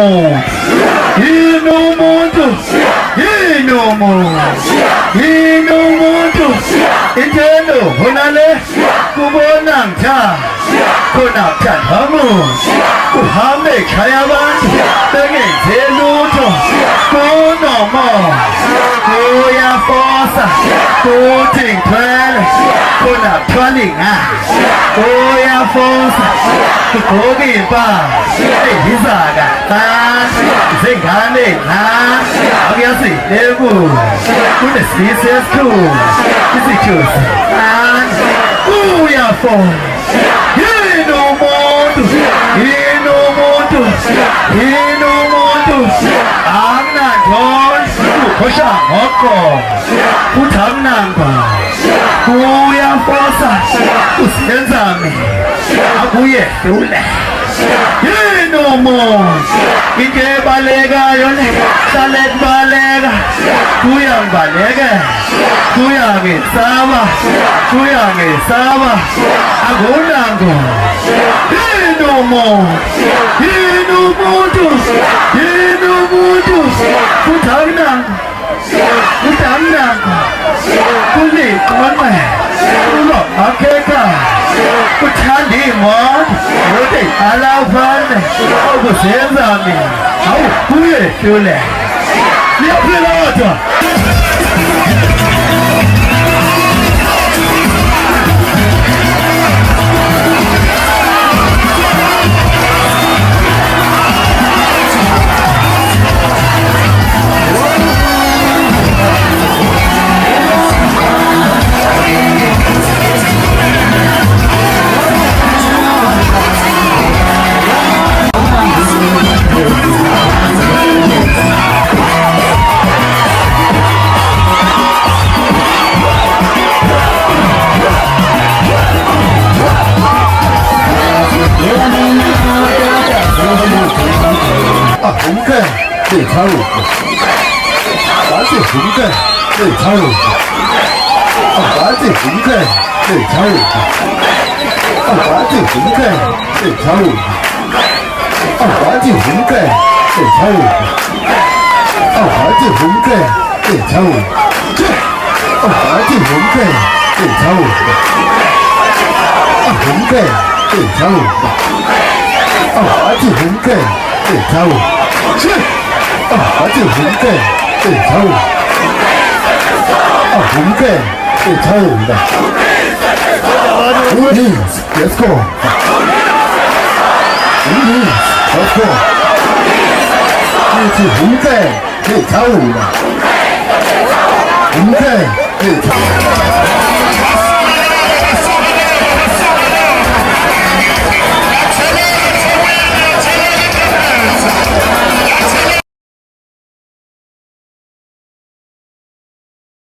mondo, e no mundo, e no mundo, e no mundo, entendo, honale, kubonamcha, konamcha hamu, kuhame chayaban, tengen teluto, konomo, koya força, koting twelve, konam twaling koya força, kogipa, hizaga, tan, zengane, obviously, nebu, goodness, this is true, this is true, and koya força. No mundo, e no mundo, e no mundo, amnan Kosha Moko, Utamnamba, Kuya Fosa, Uskenzami, Abuye, Dule, no more, Ike Balega, Yone, Salet Balega, Kuyang Balega, Kuyang Saba, Agunango. No more, no mundo, no mundo, Utamnam, Kuli, Kumame, Ulo, Akeka, Utandi Mod, Rote, Alavan, Obusenzami, How, Kuye, Kule, Yapilota.红盖对插入，白对红盖对插入，白对红盖对插入，白对红盖对插入，白对红盖对插入，白对红盖对插入，白对红盖对插入，红盖对插入，白对红盖对插入。白对红盖对插入，红盖对插入的。Let's go. Let's go. 这是红盖对插入的，红盖对插入。